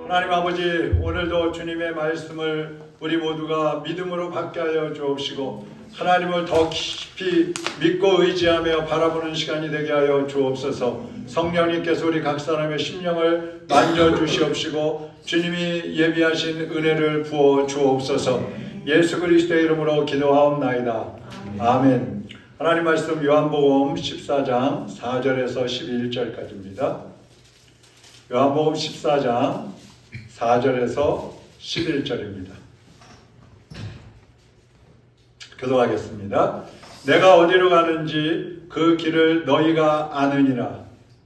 하나님 아버지, 오늘도 주님의 말씀을 우리 모두가 믿음으로 받게 하여 주옵시고 하나님을 더 깊이 믿고 의지하며 바라보는 시간이 되게 하여 주옵소서. 성령님께서 우리 각 사람의 심령을 만져주시옵시고 주님이 예비하신 은혜를 부어 주옵소서. 예수 그리스도의 이름으로 기도하옵나이다. 아멘. 하나님 말씀 요한복음 14장 4절에서 11절까지입니다. 요한복음 14장 4절에서 11절입니다. 교도하겠습니다. 내가 어디로 가는지 그 길을 너희가 아느니라.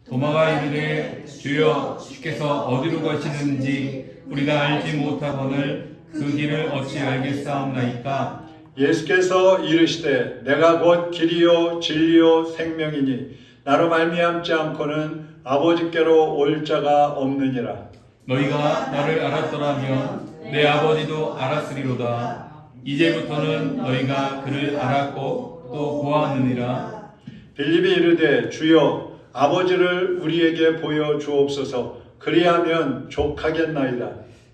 도마가 이르되 주여 주께서 어디로 가시는지 우리가 알지 못하거늘 그 길을 어찌 알겠사옵나이까. 예수께서 이르시되 내가 곧 길이요 진리요 생명이니 나로 말미암지 않고는 아버지께로 올 자가 없느니라. 너희가 나를 알았더라면 내 아버지도 알았으리로다. 이제부터는 너희가 그를 알았고 또 보았느니라. 빌립이 이르되 주여 아버지를 우리에게 보여 주옵소서. 그리하면 족하겠나이다.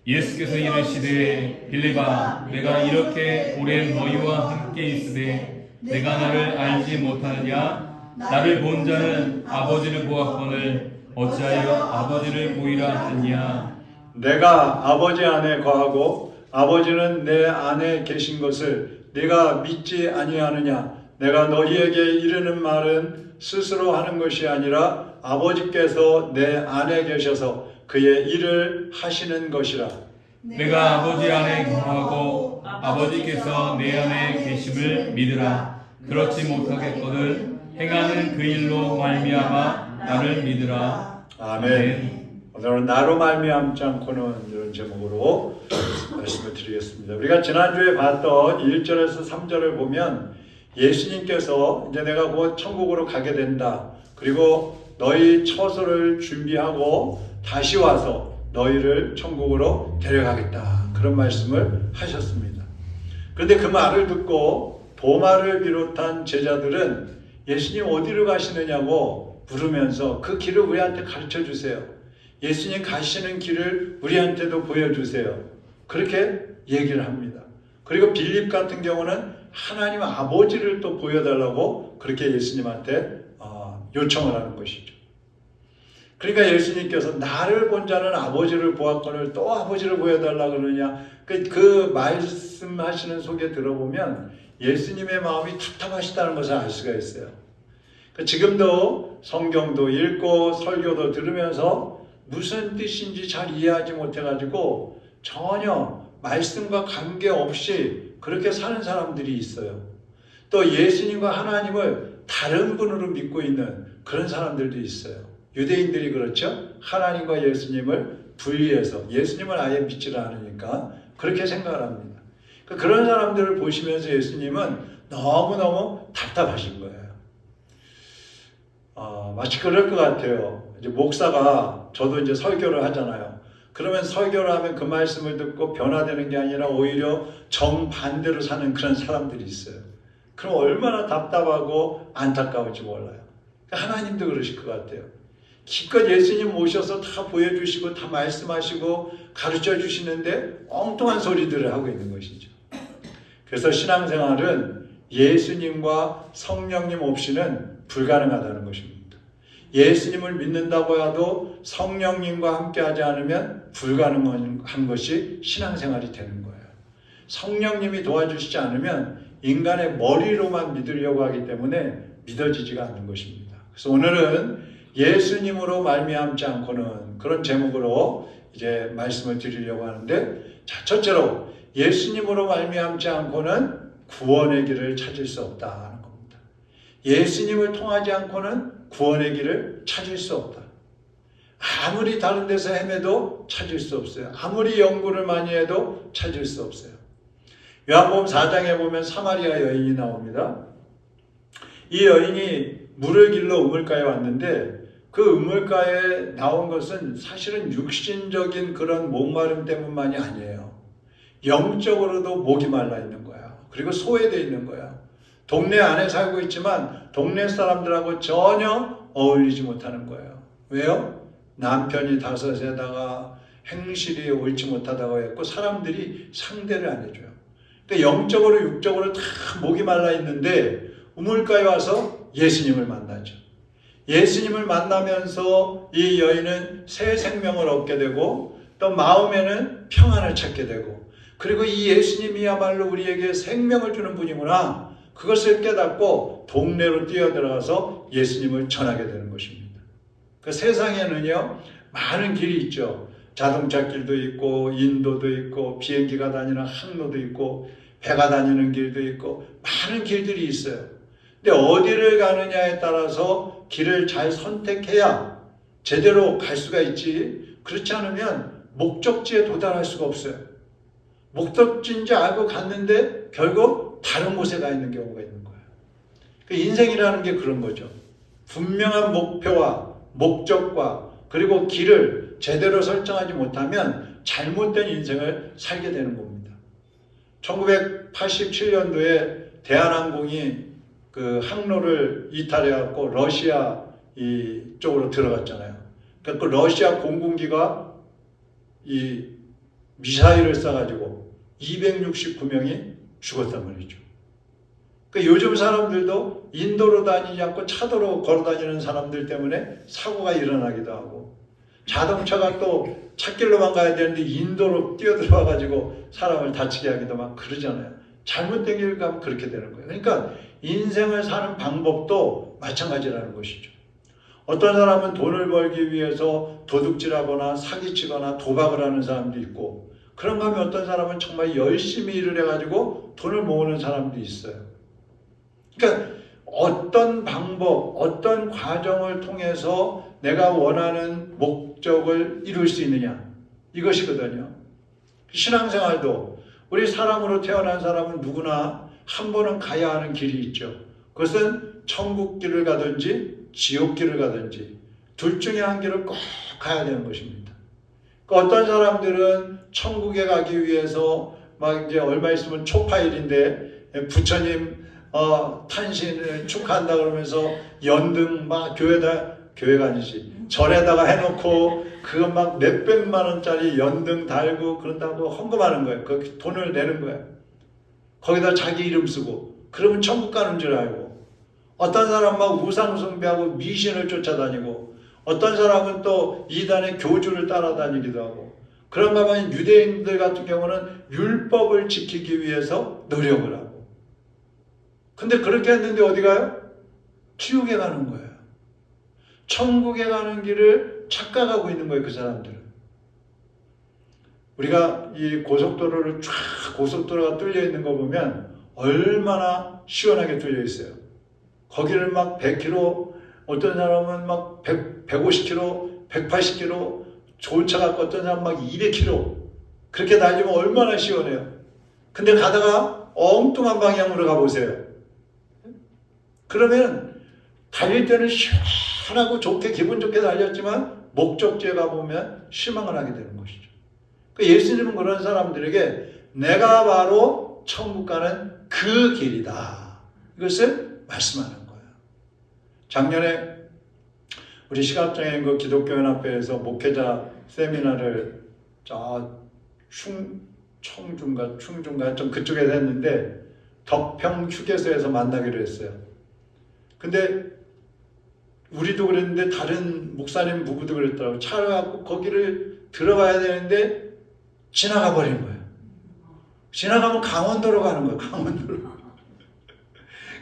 예수께서 이르시되 빌립아 내가 이렇게 오래 너희와 함께 있으되 내가 나를 알지 못하느냐. 나를 본 자는 아버지를 보았거늘 어찌하여 아버지를 보이라 하느냐. 내가 아버지 안에 거하고 아버지는 내 안에 계신 것을 네가 믿지 아니하느냐. 내가 너희에게 이르는 말은 스스로 하는 것이 아니라 아버지께서 내 안에 계셔서 그의 일을 하시는 것이라. 내가 아버지 안에 거하고 아버지께서 내 안에 계심을 믿으라. 그렇지 못하겠거늘 행하는 그 일로 말미암아 나를 믿으라. 아멘. 오늘은 나로 말미암지 않고는 이런 제목으로 말씀을 드리겠습니다. 우리가 지난주에 봤던 1절에서 3절을 보면 예수님께서 이제 내가 곧 천국으로 가게 된다. 그리고 너희 처소를 준비하고 다시 와서 너희를 천국으로 데려가겠다. 그런 말씀을 하셨습니다. 그런데 그 말을 듣고 도마를 비롯한 제자들은 예수님 어디로 가시느냐고 물으면서 그 길을 우리한테 가르쳐 주세요. 예수님 가시는 길을 우리한테도 보여주세요. 그렇게 얘기를 합니다. 그리고 빌립 같은 경우는 하나님 아버지를 또 보여달라고 그렇게 예수님한테 요청을 하는 것이죠. 그러니까 예수님께서 나를 본 자는 아버지를 보았거늘 또 아버지를 보여달라 그러느냐. 그 말씀하시는 속에 들어보면 예수님의 마음이 답답하시다는 것을 알 수가 있어요. 지금도 성경도 읽고 설교도 들으면서 무슨 뜻인지 잘 이해하지 못해가지고 전혀 말씀과 관계없이 그렇게 사는 사람들이 있어요. 또 예수님과 하나님을 다른 분으로 믿고 있는 그런 사람들도 있어요. 유대인들이 그렇죠. 하나님과 예수님을 분리해서 예수님을 아예 믿지를 않으니까 그렇게 생각을 합니다. 그런 사람들을 보시면서 예수님은 너무너무 답답하신 거예요. 마치 그럴 것 같아요. 이제 목사가 저도 이제 설교를 하잖아요. 그러면 설교를 하면 그 말씀을 듣고 변화되는 게 아니라 오히려 정반대로 사는 그런 사람들이 있어요. 그럼 얼마나 답답하고 안타까울지 몰라요. 하나님도 그러실 것 같아요. 기껏 예수님 모셔서 다 보여주시고 다 말씀하시고 가르쳐 주시는데 엉뚱한 소리들을 하고 있는 것이죠. 그래서 신앙생활은 예수님과 성령님 없이는 불가능하다는 것입니다. 예수님을 믿는다고 해도 성령님과 함께 하지 않으면 불가능한 것이 신앙생활이 되는 거예요. 성령님이 도와주시지 않으면 인간의 머리로만 믿으려고 하기 때문에 믿어지지가 않는 것입니다. 그래서 오늘은 예수님으로 말미암지 않고는 그런 제목으로 이제 말씀을 드리려고 하는데, 자, 첫째로 예수님으로 말미암지 않고는 구원의 길을 찾을 수 없다는 겁니다. 예수님을 통하지 않고는 구원의 길을 찾을 수 없다. 아무리 다른 데서 헤매도 찾을 수 없어요. 아무리 연구를 많이 해도 찾을 수 없어요. 요한복음 4장에 보면 사마리아 여인이 나옵니다. 이 여인이 물을 길러 우물가에 왔는데 그 우물가에 나온 것은 사실은 육신적인 그런 목마름 때문만이 아니에요. 영적으로도 목이 말라 있는 거야. 그리고 소외되어 있는 거야. 동네 안에 살고 있지만 동네 사람들하고 전혀 어울리지 못하는 거예요. 왜요? 남편이 다섯에다가 행실이 옳지 못하다고 했고 사람들이 상대를 안 해줘요. 그러니까 영적으로 육적으로 다 목이 말라 있는데 우물가에 와서 예수님을 만나죠. 예수님을 만나면서 이 여인은 새 생명을 얻게 되고 또 마음에는 평안을 찾게 되고 그리고 이 예수님이야말로 우리에게 생명을 주는 분이구나 그것을 깨닫고 동네로 뛰어들어가서 예수님을 전하게 되는 것입니다. 그 세상에는요 많은 길이 있죠. 자동차 길도 있고 인도도 있고 비행기가 다니는 항로도 있고 배가 다니는 길도 있고 많은 길들이 있어요. 근데 어디를 가느냐에 따라서 길을 잘 선택해야 제대로 갈 수가 있지 그렇지 않으면 목적지에 도달할 수가 없어요. 목적지인지 알고 갔는데 결국 다른 곳에 가 있는 경우가 있는 거예요. 그 인생이라는 게 그런 거죠. 분명한 목표와 목적과 그리고 길을 제대로 설정하지 못하면 잘못된 인생을 살게 되는 겁니다. 1987년도에 대한항공이 그 항로를 이탈해갖고 러시아 이쪽으로 들어갔잖아요. 그러니까 그 러시아 공군기가 이 미사일을 쏴가지고 269명이 죽었단 말이죠. 그러니까 요즘 사람들도 인도로 다니지 않고 차도로 걸어다니는 사람들 때문에 사고가 일어나기도 하고 자동차가 또 찻길로만 가야 되는데 인도로 뛰어들어와가지고 사람을 다치게 하기도 막 그러잖아요. 잘못된 길 가면 그렇게 되는 거예요. 그러니까 인생을 사는 방법도 마찬가지라는 것이죠. 어떤 사람은 돈을 벌기 위해서 도둑질하거나 사기치거나 도박을 하는 사람도 있고 그런가 하면 어떤 사람은 정말 열심히 일을 해가지고 돈을 모으는 사람도 있어요. 그러니까 어떤 방법, 어떤 과정을 통해서 내가 원하는 목적을 이룰 수 있느냐 이것이거든요. 신앙생활도 우리 사람으로 태어난 사람은 누구나 한 번은 가야 하는 길이 있죠. 그것은 천국길을 가든지 지옥길을 가든지 둘 중에 한 길을 꼭 가야 되는 것입니다. 어떤 사람들은 천국에 가기 위해서 막 이제 얼마 있으면 초파일인데 부처님 탄신을 축하한다 그러면서 연등 막 교회가 아니지 절에다가 해놓고 그거 막 몇백만 원짜리 연등 달고 그런다고 헌금하는 거예요. 그 돈을 내는 거예요. 거기다 자기 이름 쓰고 그러면 천국 가는 줄 알고 어떤 사람은 막 우상 숭배하고 미신을 쫓아다니고 어떤 사람은 또 이단의 교주를 따라다니기도 하고 그런가 하면 유대인들 같은 경우는 율법을 지키기 위해서 노력을 하고 근데 그렇게 했는데 어디 가요? 지옥에 가는 거예요. 천국에 가는 길을 착각하고 있는 거예요. 그 사람들은. 우리가 이 고속도로를 쫙 고속도로가 뚫려 있는 거 보면 얼마나 시원하게 뚫려 있어요. 거기를 막 100km 어떤 사람은 막 150km 180km 좋은 차 갖고 어떤 사람은 막 200km 그렇게 달리면 얼마나 시원해요. 근데 가다가 엉뚱한 방향으로 가보세요. 그러면 달릴 때는 시원하고 좋게 기분 좋게 달렸지만 목적지에 가보면 실망을 하게 되는 것이죠. 예수님은 그런 사람들에게 내가 바로 천국 가는 그 길이다. 이것을 말씀하는 거예요. 작년에 우리 시각장애인 그 기독교연합회에서 목회자 세미나를 충중가 좀 그쪽에서 했는데 덕평 휴게소에서 만나기로 했어요. 근데 우리도 그랬는데 다른 목사님 부부도 그랬더라고요. 차를 갖고 거기를 들어가야 되는데 지나가 버린 거예요. 지나가면 강원도로 가는 거예요. 강원도로.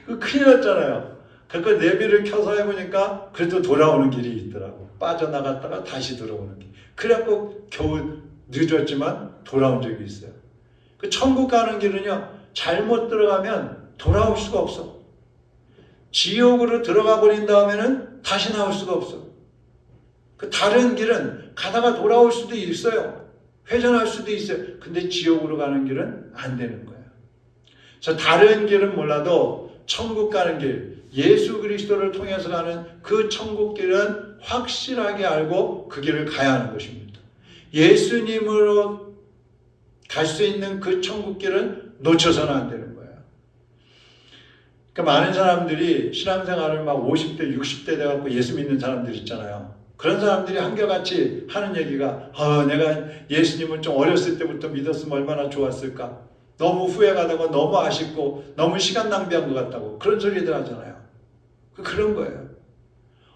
그 큰일 났잖아요. 그러니까 내비를 켜서 해보니까 그래도 돌아오는 길이 있더라고. 빠져나갔다가 다시 들어오는 길. 그래갖고 겨우 늦었지만 돌아온 적이 있어요. 그 천국 가는 길은요. 잘못 들어가면 돌아올 수가 없어. 지옥으로 들어가 버린 다음에는 다시 나올 수가 없어. 그 다른 길은 가다가 돌아올 수도 있어요. 회전할 수도 있어요. 근데 지옥으로 가는 길은 안 되는 거예요. 그래서 다른 길은 몰라도 천국 가는 길, 예수 그리스도를 통해서 가는 그 천국 길은 확실하게 알고 그 길을 가야 하는 것입니다. 예수님으로 갈 수 있는 그 천국 길은 놓쳐서는 안 되는 거예요. 그러니까 많은 사람들이 신앙생활을 막 50대, 60대 돼갖고 예수 믿는 사람들 있잖아요. 그런 사람들이 한결같이 하는 얘기가 내가 예수님을 좀 어렸을 때부터 믿었으면 얼마나 좋았을까. 너무 후회가 되고 너무 아쉽고 너무 시간 낭비한 것 같다고 그런 소리들 하잖아요. 그런 거예요.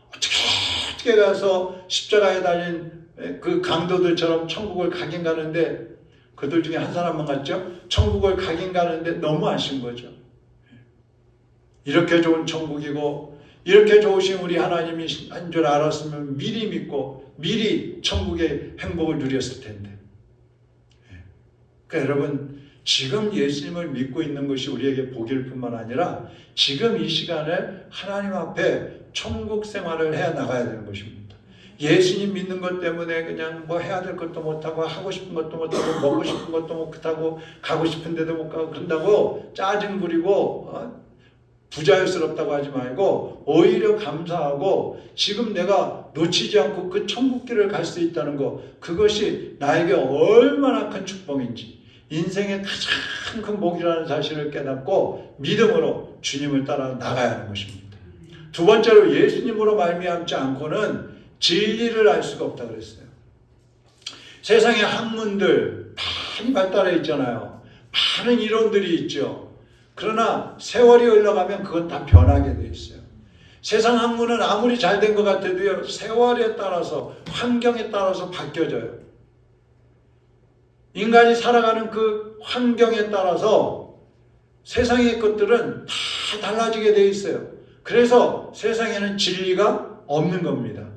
어떻게 가서 십자가에 달린 그 강도들처럼 천국을 가긴 가는데 그들 중에 한 사람만 갔죠. 천국을 가긴 가는데 너무 아쉬운 거죠. 이렇게 좋은 천국이고 이렇게 좋으신 우리 하나님이 한 줄 알았으면 미리 믿고 미리 천국의 행복을 누렸을 텐데. 그러니까 여러분 지금 예수님을 믿고 있는 것이 우리에게 복일 뿐만 아니라 지금 이 시간에 하나님 앞에 천국 생활을 해 나가야 되는 것입니다. 예수님 믿는 것 때문에 그냥 뭐 해야 될 것도 못하고 하고 싶은 것도 못하고 먹고 싶은 것도 못하고 가고 싶은 데도 못 가고 그런다고 짜증 부리고 부자연스럽다고 하지 말고 오히려 감사하고 지금 내가 놓치지 않고 그 천국길을 갈 수 있다는 것, 그것이 나에게 얼마나 큰 축복인지 인생의 가장 큰 복이라는 사실을 깨닫고 믿음으로 주님을 따라 나가야 하는 것입니다. 두 번째로 예수님으로 말미암지 않고는 진리를 알 수가 없다 그랬어요. 세상에 학문들 많이 발달해 있잖아요. 많은 이론들이 있죠. 그러나 세월이 흘러가면 그건 다 변하게 돼 있어요. 세상 학문은 아무리 잘된 것 같아도요, 세월에 따라서 환경에 따라서 바뀌어져요. 인간이 살아가는 그 환경에 따라서 세상의 것들은 다 달라지게 돼 있어요. 그래서 세상에는 진리가 없는 겁니다.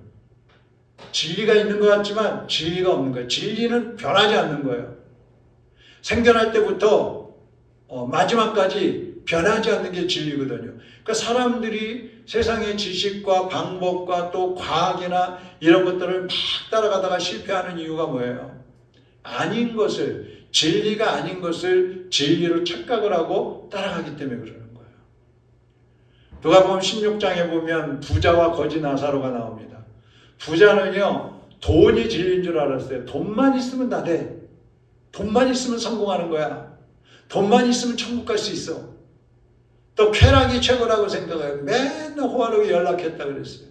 진리가 있는 것 같지만 진리가 없는 거예요. 진리는 변하지 않는 거예요. 생겨날 때부터 마지막까지 변하지 않는 게 진리거든요. 그러니까 사람들이 세상의 지식과 방법과 또 과학이나 이런 것들을 막 따라가다가 실패하는 이유가 뭐예요? 아닌 것을, 진리가 아닌 것을 진리로 착각을 하고 따라가기 때문에 그러는 거예요. 누가복음 16장에 보면 부자와 거지 나사로가 나옵니다. 부자는요, 돈이 진리인 줄 알았어요. 돈만 있으면 다 돼. 돈만 있으면 성공하는 거야. 돈만 있으면 천국 갈 수 있어. 또 쾌락이 최고라고 생각해요. 맨날 호화롭게 연락했다 그랬어요.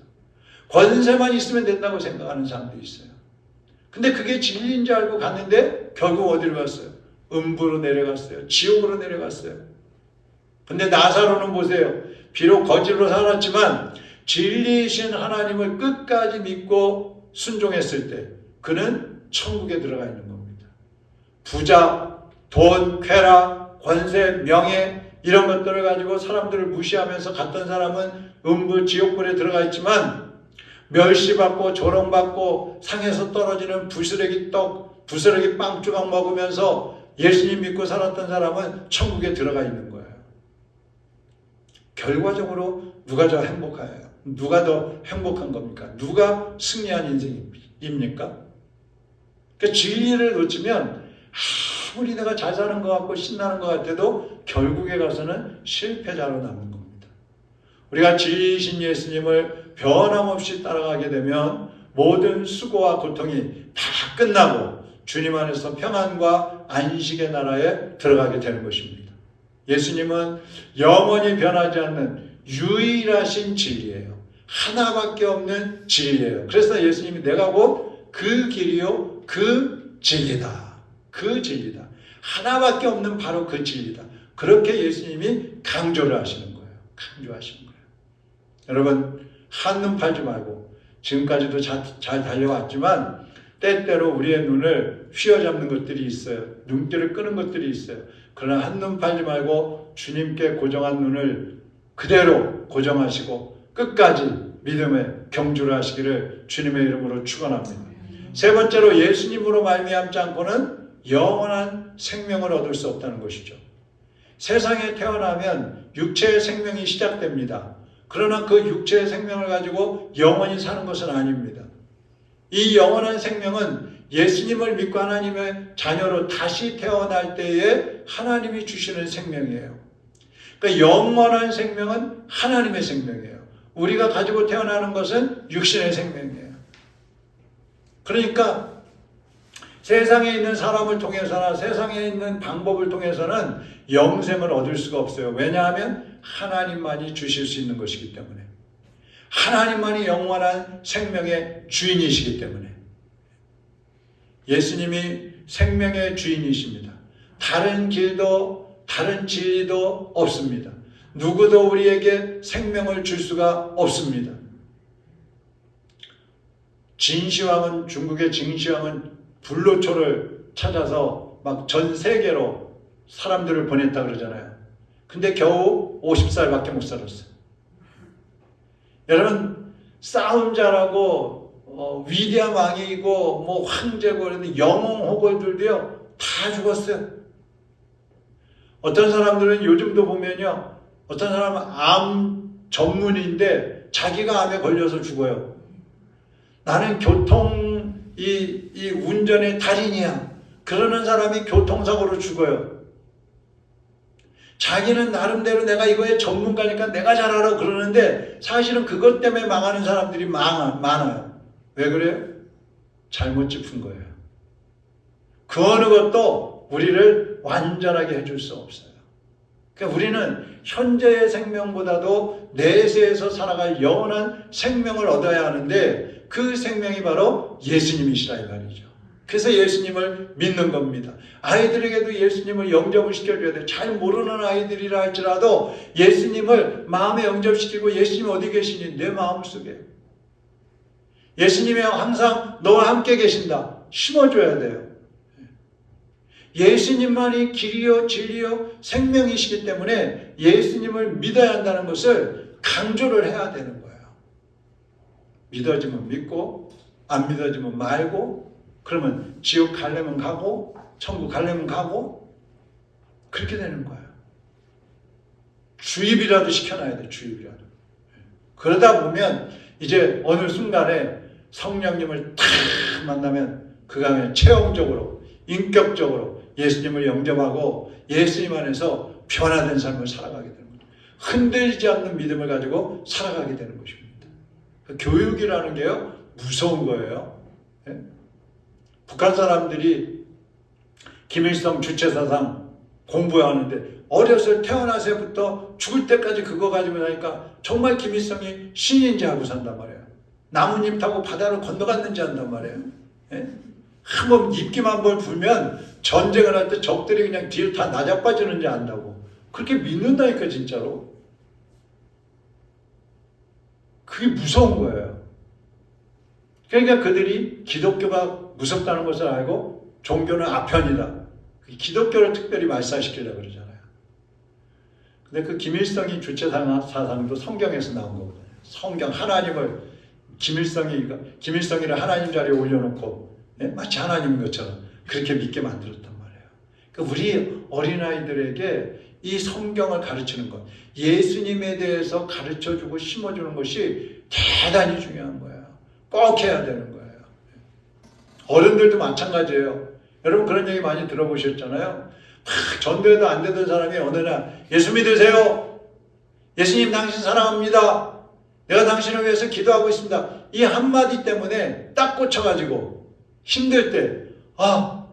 권세만 있으면 된다고 생각하는 사람도 있어요. 근데 그게 진리인 줄 알고 갔는데 결국 어디로 갔어요? 음부로 내려갔어요. 지옥으로 내려갔어요. 근데 나사로는 보세요. 비록 거지로 살았지만 진리이신 하나님을 끝까지 믿고 순종했을 때 그는 천국에 들어가 있는 겁니다. 부자, 돈, 쾌락, 권세, 명예 이런 것들을 가지고 사람들을 무시하면서 갔던 사람은 음부 지옥불에 들어가 있지만 멸시받고 조롱받고 상에서 떨어지는 부스러기 떡, 부스러기 빵 조각 먹으면서 예수님 믿고 살았던 사람은 천국에 들어가 있는 거예요. 결과적으로 누가 더 행복해요? 누가 더 행복한 겁니까? 누가 승리한 인생입니까? 그러니까 진리를 놓치면 아무리 내가 잘 사는 것 같고 신나는 것 같아도 결국에 가서는 실패자로 남는 겁니다. 우리가 진리이신 예수님을 변함없이 따라가게 되면 모든 수고와 고통이 다 끝나고 주님 안에서 평안과 안식의 나라에 들어가게 되는 것입니다. 예수님은 영원히 변하지 않는 유일하신 진리예요. 하나밖에 없는 진리예요. 그래서 예수님이 내가 곧 그 길이요 그 진리다. 그 진리다. 하나밖에 없는 바로 그 진리다. 그렇게 예수님이 강조를 하시는 거예요. 강조하시는 거예요. 여러분 한눈 팔지 말고 지금까지도 잘 달려왔지만 때때로 우리의 눈을 휘어잡는 것들이 있어요. 눈길을 끄는 것들이 있어요. 그러나 한눈 팔지 말고 주님께 고정한 눈을 그대로 고정하시고 끝까지 믿음의 경주를 하시기를 주님의 이름으로 축원합니다. 세 번째로 예수님으로 말미암지 않고는 영원한 생명을 얻을 수 없다는 것이죠. 세상에 태어나면 육체의 생명이 시작됩니다. 그러나 그 육체의 생명을 가지고 영원히 사는 것은 아닙니다. 이 영원한 생명은 예수님을 믿고 하나님의 자녀로 다시 태어날 때에 하나님이 주시는 생명이에요. 그러니까 영원한 생명은 하나님의 생명이에요. 우리가 가지고 태어나는 것은 육신의 생명이에요. 그러니까 세상에 있는 사람을 통해서나 세상에 있는 방법을 통해서는 영생을 얻을 수가 없어요. 왜냐하면 하나님만이 주실 수 있는 것이기 때문에. 하나님만이 영원한 생명의 주인이시기 때문에 예수님이 생명의 주인이십니다. 다른 길도 다른 진리도 없습니다. 누구도 우리에게 생명을 줄 수가 없습니다. 진시황은, 중국의 진시황은 불로초를 찾아서 막 전 세계로 사람들을 보냈다 그러잖아요. 근데 겨우 50살밖에 못 살았어요. 여러분, 싸움 잘하고 위대한 왕이고 뭐 황제고 그런데 영웅 호걸들도요 다 죽었어요. 어떤 사람들은 요즘도 보면요, 어떤 사람은 암 전문의인데 자기가 암에 걸려서 죽어요. 나는 이 운전의 달인이야. 그러는 사람이 교통사고로 죽어요. 자기는 나름대로 내가 이거에 전문가니까 내가 잘 알아 그러는데 사실은 그것 때문에 망하는 사람들이 많아요. 왜 그래요? 잘못 짚은 거예요. 그 어느 것도 우리를 완전하게 해줄 수 없어요. 그러니까 우리는 현재의 생명보다도 내세에서 살아갈 영원한 생명을 얻어야 하는데 그 생명이 바로 예수님이시라 이 말이죠. 그래서 예수님을 믿는 겁니다. 아이들에게도 예수님을 영접을 시켜줘야 돼요. 잘 모르는 아이들이라 할지라도 예수님을 마음에 영접시키고 예수님이 어디 계시니 내 마음속에 예수님이 항상 너와 함께 계신다 심어줘야 돼요. 예수님만이 길이요 진리요 생명이시기 때문에 예수님을 믿어야 한다는 것을 강조를 해야 되는 거예요. 믿어지면 믿고 안 믿어지면 말고, 그러면 지옥 가려면 가고 천국 가려면 가고 그렇게 되는 거예요. 주입이라도 시켜놔야 돼. 주입이라도. 그러다 보면 이제 어느 순간에 성령님을 탁 만나면 그가 체험적으로 인격적으로 예수님을 영접하고 예수님 안에서 변화된 삶을 살아가게 되는 거죠. 흔들리지 않는 믿음을 가지고 살아가게 되는 것입니다. 교육이라는 게요 무서운 거예요. 북한 사람들이 김일성 주체사상 공부하는데 어렸을 태어나서부터 죽을 때까지 그거 가지고 나니까 정말 김일성이 신인지 하고 산단 말이에요. 나뭇잎 타고 바다를 건너갔는지 한단 말이에요. 한번 입김 한 번 불면 전쟁을 할 때 적들이 그냥 뒤로 다 나자빠지는지 안다고. 그렇게 믿는다니까 진짜로. 그게 무서운 거예요. 그러니까 그들이 기독교가 무섭다는 것을 알고 종교는 아편이다. 기독교를 특별히 말살시키려고 그러잖아요. 근데 그 김일성이 주체사상도 성경에서 나온 거거든요. 성경 하나님을 김일성이를 하나님 자리에 올려놓고 마치 하나님인 것처럼 그렇게 믿게 만들었단 말이에요. 그러니까 우리 어린아이들에게 이 성경을 가르치는 것, 예수님에 대해서 가르쳐주고 심어주는 것이 대단히 중요한 거예요. 꼭 해야 되는 거예요. 어른들도 마찬가지예요. 여러분 그런 얘기 많이 들어보셨잖아요. 전도해도 안 되던 사람이 어느 날 예수 믿으세요. 예수님 당신 사랑합니다. 내가 당신을 위해서 기도하고 있습니다. 이 한마디 때문에 딱 꽂혀가지고 힘들 때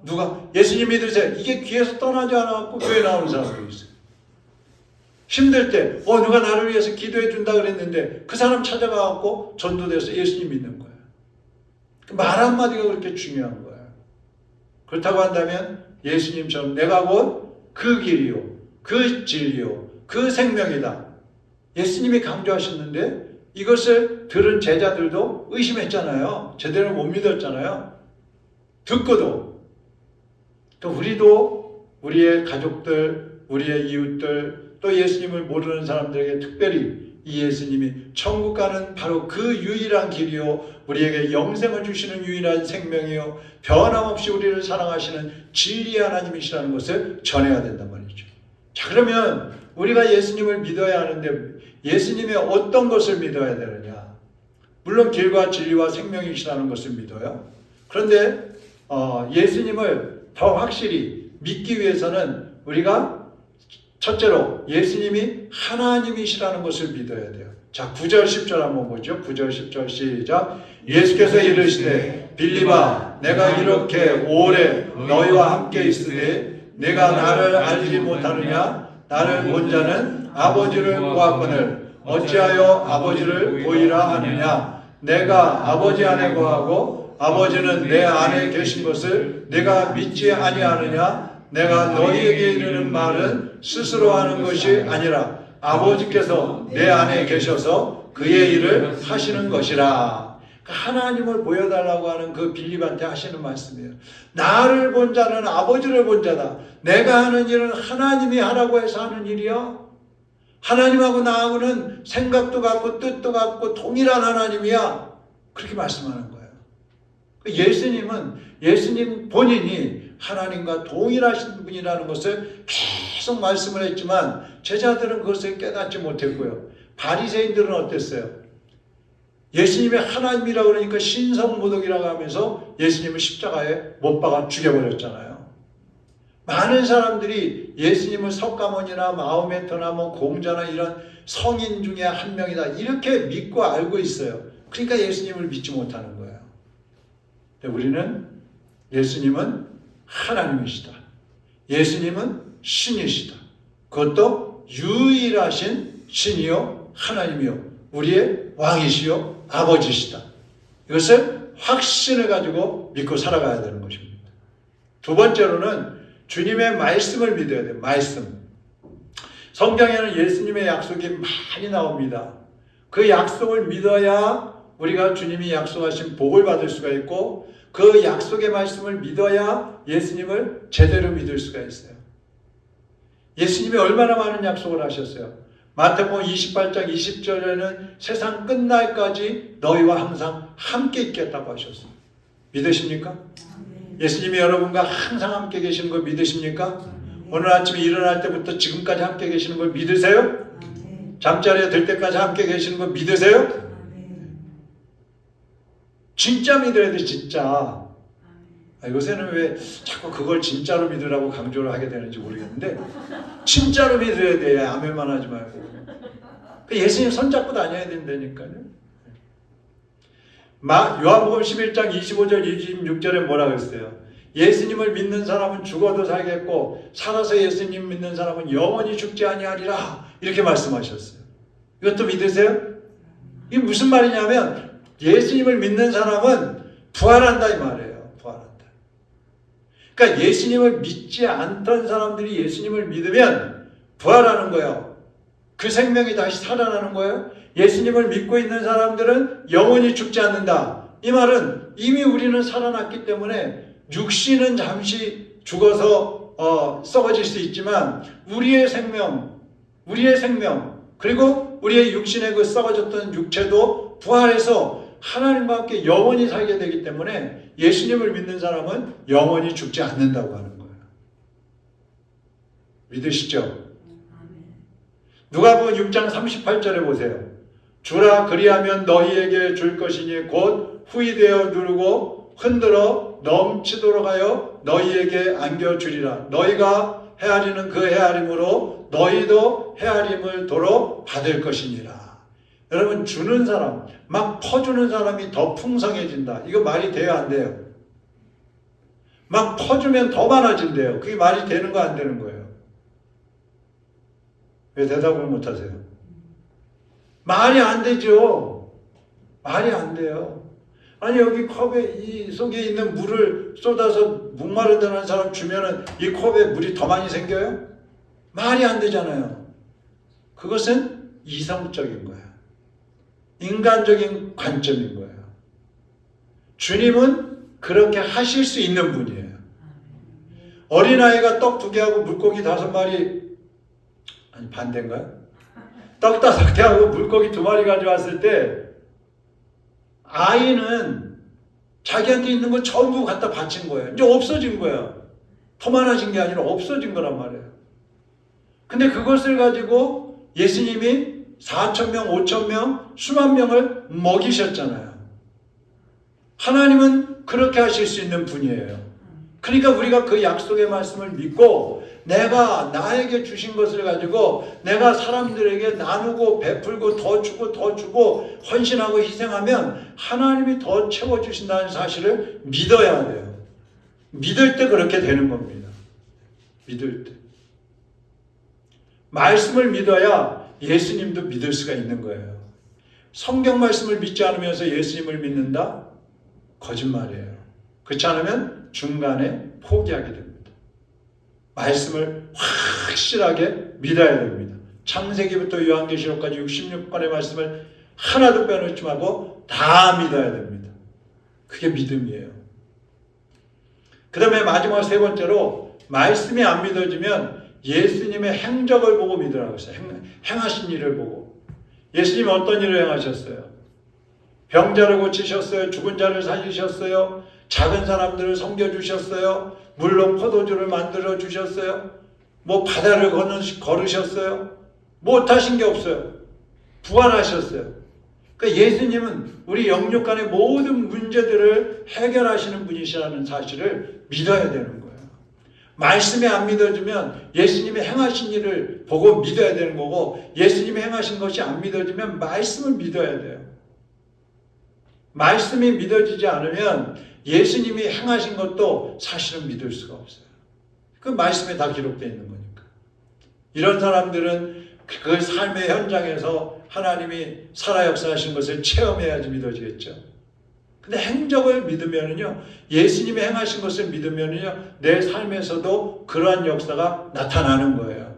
누가 예수님 믿으세요. 이게 귀에서 떠나지 않아갖고 교회 나오는 사람들이 있어요. 힘들 때 누가 나를 위해서 기도해 준다 그랬는데 그 사람 찾아가갖고 전도돼서 예수님 믿는 거예요. 말 한마디가 그렇게 중요한 거예요. 그렇다고 한다면 예수님처럼 내가 곧 그 길이요 그 진리요 그 생명이다. 예수님이 강조하셨는데 이것을 들은 제자들도 의심했잖아요. 제대로 못 믿었잖아요. 듣고도. 또 우리도 우리의 가족들, 우리의 이웃들, 또 예수님을 모르는 사람들에게 특별히 이 예수님이 천국 가는 바로 그 유일한 길이요 우리에게 영생을 주시는 유일한 생명이요 변함없이 우리를 사랑하시는 진리의 하나님이시라는 것을 전해야 된단 말이죠. 자, 그러면 우리가 예수님을 믿어야 하는데 예수님의 어떤 것을 믿어야 되느냐? 물론 길과 진리와 생명이시라는 것을 믿어요. 그런데 예수님을 더 확실히 믿기 위해서는 우리가 첫째로 예수님이 하나님이시라는 것을 믿어야 돼요. 자, 9절 10절 한번 보죠. 9절 10절 시작. 예수께서 이르시되 빌립아 내가 이렇게 오래 너희와 함께 있으되 내가 나를 알지 못하느냐? 나를 본 자는 아버지를 보았거늘 어찌하여 아버지를 보이라 하느냐. 내가 아버지 안에 거하고 아버지는 내 안에 계신 것을 내가 믿지 아니하느냐. 내가 너희에게 이르는 말은 스스로 하는 것이 아니라 아버지께서 내 안에 계셔서 그의 일을 하시는 것이라. 하나님을 보여달라고 하는 그 빌립한테 하시는 말씀이에요. 나를 본 자는 아버지를 본 자다. 내가 하는 일은 하나님이 하라고 해서 하는 일이야. 하나님하고 나하고는 생각도 같고 뜻도 같고 동일한 하나님이야. 그렇게 말씀하는 거예요. 예수님 본인이 하나님과 동일하신 분이라는 것을 계속 말씀을 했지만 제자들은 그것을 깨닫지 못했고요. 바리새인들은 어땠어요? 예수님이 하나님이라고 그러니까 신성모독이라고 하면서 예수님을 십자가에 못 박아 죽여버렸잖아요. 많은 사람들이 예수님을 석가모니나 마호메트나 공자나 이런 성인 중에 한 명이다 이렇게 믿고 알고 있어요. 그러니까 예수님을 믿지 못하는 거예요. 근데 우리는 예수님은 하나님이시다. 예수님은 신이시다. 그것도 유일하신 신이요 하나님이요 우리의 왕이시요 아버지시다. 이것을 확신을 가지고 믿고 살아가야 되는 것입니다. 두 번째로는 주님의 말씀을 믿어야 돼요. 말씀. 성경에는 예수님의 약속이 많이 나옵니다. 그 약속을 믿어야 우리가 주님이 약속하신 복을 받을 수가 있고 그 약속의 말씀을 믿어야 예수님을 제대로 믿을 수가 있어요. 예수님이 얼마나 많은 약속을 하셨어요. 마태복음 28장 20절에는 세상 끝날까지 너희와 항상 함께 있겠다고 하셨어요. 믿으십니까? 예수님이 여러분과 항상 함께 계시는 걸 믿으십니까? 오늘 아침에 일어날 때부터 지금까지 함께 계시는 걸 믿으세요? 잠자리에 들 때까지 함께 계시는 걸 믿으세요? 진짜 믿어야 돼, 진짜. 요새는 왜 자꾸 그걸 진짜로 믿으라고 강조를 하게 되는지 모르겠는데 진짜로 믿어야 돼. 아멘만 하지 말고. 예수님 손잡고 다녀야 된다니까요. 요한복음 11장 25절 26절에 뭐라 그랬어요? 예수님을 믿는 사람은 죽어도 살겠고 살아서 예수님 믿는 사람은 영원히 죽지 아니하리라 이렇게 말씀하셨어요. 이것도 믿으세요? 이게 무슨 말이냐면 예수님을 믿는 사람은 부활한다 이 말이에요. 부활한다. 그러니까 예수님을 믿지 않던 사람들이 예수님을 믿으면 부활하는 거예요. 그 생명이 다시 살아나는 거예요. 예수님을 믿고 있는 사람들은 영원히 죽지 않는다. 이 말은 이미 우리는 살아났기 때문에 육신은 잠시 죽어서 썩어질 수 있지만 우리의 생명 그리고 우리의 육신의 그 썩어졌던 육체도 부활해서 하나님과 함께 영원히 살게 되기 때문에 예수님을 믿는 사람은 영원히 죽지 않는다고 하는 거예요. 믿으시죠? 누가복음 6장 38절에 보세요. 주라 그리하면 너희에게 줄 것이니 곧 후이되어 누르고 흔들어 넘치도록 하여 너희에게 안겨주리라. 너희가 헤아리는 그 헤아림으로 너희도 헤아림을 도로 받을 것이니라. 여러분 주는 사람, 막 퍼주는 사람이 더 풍성해진다. 이거 말이 돼요 안 돼요? 막 퍼주면 더 많아진대요. 그게 말이 되는 거 안 되는 거예요? 왜 대답을 못하세요? 말이 안 되죠. 말이 안 돼요. 아니 여기 컵에 이 속에 있는 물을 쏟아서 목마르다는 사람 주면은 이 컵에 물이 더 많이 생겨요? 말이 안 되잖아요. 그것은 이성적인 거야. 인간적인 관점인 거예요. 주님은 그렇게 하실 수 있는 분이에요. 어린아이가 떡 2개하고 물고기 5마리 아니 반대인가요? 떡 5개하고 물고기 2마리 가져왔을 때 아이는 자기한테 있는 거 전부 갖다 바친 거예요. 이제 없어진 거예요. 더 많아진 게 아니라 없어진 거란 말이에요. 근데 그것을 가지고 예수님이 4,000명, 5,000명, 수만 명을 먹이셨잖아요. 하나님은 그렇게 하실 수 있는 분이에요. 그러니까 우리가 그 약속의 말씀을 믿고 내가 나에게 주신 것을 가지고 내가 사람들에게 나누고 베풀고 더 주고 헌신하고 희생하면 하나님이 더 채워주신다는 사실을 믿어야 돼요. 믿을 때 그렇게 되는 겁니다. 믿을 때. 말씀을 믿어야 예수님도 믿을 수가 있는 거예요. 성경 말씀을 믿지 않으면서 예수님을 믿는다? 거짓말이에요. 그렇지 않으면 중간에 포기하게 됩니다. 말씀을 확실하게 믿어야 됩니다. 창세기부터 요한계시록까지 66권의 말씀을 하나도 빼놓지 말고 다 믿어야 됩니다. 그게 믿음이에요. 그 다음에 마지막 세 번째로 말씀이 안 믿어지면 예수님의 행적을 보고 믿으라고 했어요. 행하신 일을 보고. 예수님이 어떤 일을 행하셨어요? 병자를 고치셨어요. 죽은 자를 살리셨어요. 작은 사람들을 섬겨주셨어요. 물로 포도주를 만들어 주셨어요. 뭐 바다를 걸으셨어요. 못하신 게 없어요. 부활하셨어요. 그러니까 예수님은 우리 영육간의 모든 문제들을 해결하시는 분이시라는 사실을 믿어야 되는 거예요. 말씀이 안 믿어지면 예수님이 행하신 일을 보고 믿어야 되는 거고, 예수님이 행하신 것이 안 믿어지면 말씀을 믿어야 돼요. 말씀이 믿어지지 않으면 예수님이 행하신 것도 사실은 믿을 수가 없어요. 그 말씀에 다 기록되어 있는 거니까. 이런 사람들은 그 삶의 현장에서 하나님이 살아 역사하신 것을 체험해야지 믿어지겠죠. 근데 행적을 믿으면은요, 예수님이 행하신 것을 믿으면은요, 내 삶에서도 그러한 역사가 나타나는 거예요.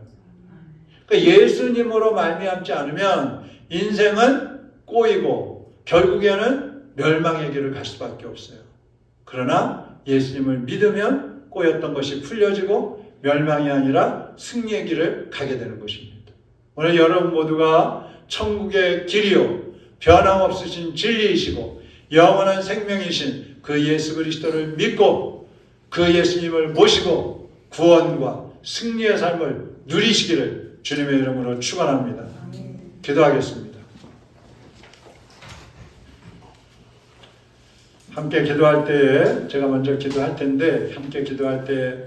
그러니까 예수님으로 말미암지 않으면 인생은 꼬이고 결국에는 멸망의 길을 갈 수밖에 없어요. 그러나 예수님을 믿으면 꼬였던 것이 풀려지고 멸망이 아니라 승리의 길을 가게 되는 것입니다. 오늘 여러분 모두가 천국의 길이요 변함없으신 진리이시고 영원한 생명이신 그 예수 그리스도를 믿고 그 예수님을 모시고 구원과 승리의 삶을 누리시기를 주님의 이름으로 축원합니다. 기도하겠습니다. 함께 기도할 때에 제가 먼저 기도할 텐데, 함께 기도할 때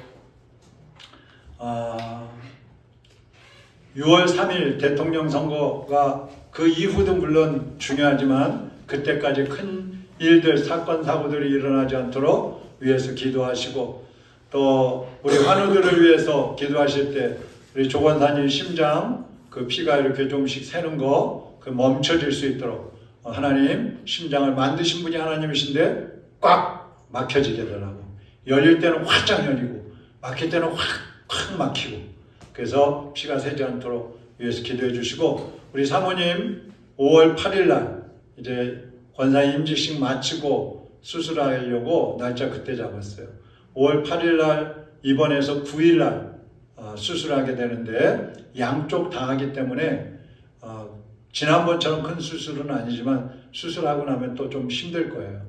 6월 3일 대통령 선거가 그 이후도 물론 중요하지만 그때까지 큰 일들, 사건, 사고들이 일어나지 않도록 위해서 기도하시고, 또 우리 환우들을 위해서 기도하실 때 우리 조건사님 심장 그 피가 이렇게 조금씩 새는 거 그 멈춰질 수 있도록 하나님 심장을 만드신 분이 하나님이신데 꽉 막혀지게 되라고, 열릴 때는 활짝 열리고 막힐 때는 확 막히고, 그래서 피가 새지 않도록 위해서 기도해 주시고, 우리 사모님 5월 8일 날 이제 권사님 임직식 마치고 수술하려고 날짜 그때 잡았어요. 5월 8일 날 입원해서 9일 날 수술하게 되는데, 양쪽 다 하기 때문에 지난번처럼 큰 수술은 아니지만 수술하고 나면 또 좀 힘들 거예요.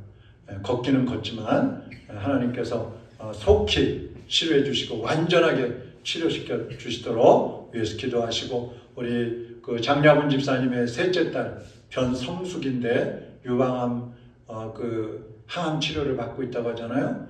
걷기는 걷지만 하나님께서 속히 치료해 주시고 완전하게 치료시켜 주시도록 위해서 기도하시고, 우리 그 장ля분 집사님의 셋째 딸 변성숙인데 유방암 그 항암 치료를 받고 있다고 하잖아요.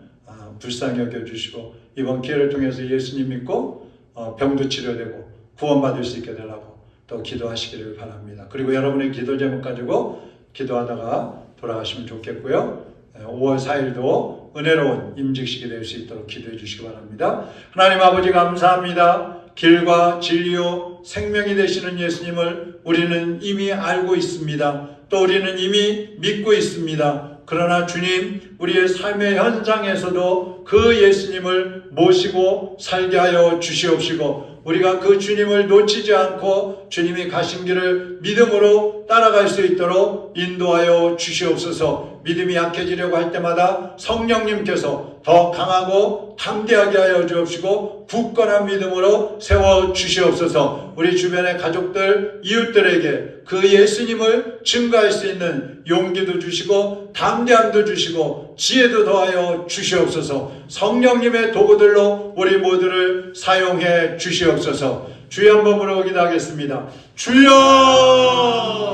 불쌍히 여겨 주시고 이번 기회를 통해서 예수님 믿고 병도 치료되고 구원받을 수 있게 되라고 또 기도하시기를 바랍니다. 그리고 여러분의 기도 제목 가지고 기도하다가 돌아가시면 좋겠고요. 5월 4일도 은혜로운 임직식이 될 수 있도록 기도해 주시기 바랍니다. 하나님 아버지 감사합니다. 길과 진리요 생명이 되시는 예수님을 우리는 이미 알고 있습니다. 또 우리는 이미 믿고 있습니다. 그러나 주님, 우리의 삶의 현장에서도 그 예수님을 모시고 살게 하여 주시옵시고, 우리가 그 주님을 놓치지 않고 주님이 가신 길을 믿음으로 따라갈 수 있도록 인도하여 주시옵소서. 믿음이 약해지려고 할 때마다 성령님께서 더 강하고 담대하게 하여 주옵시고 굳건한 믿음으로 세워 주시옵소서. 우리 주변의 가족들, 이웃들에게 그 예수님을 증거할 수 있는 용기도 주시고 담대함도 주시고 지혜도 더하여 주시옵소서. 성령님의 도구들로 우리 모두를 사용해 주시옵소서. 주여 한번 부르고 기도하겠습니다. 주여!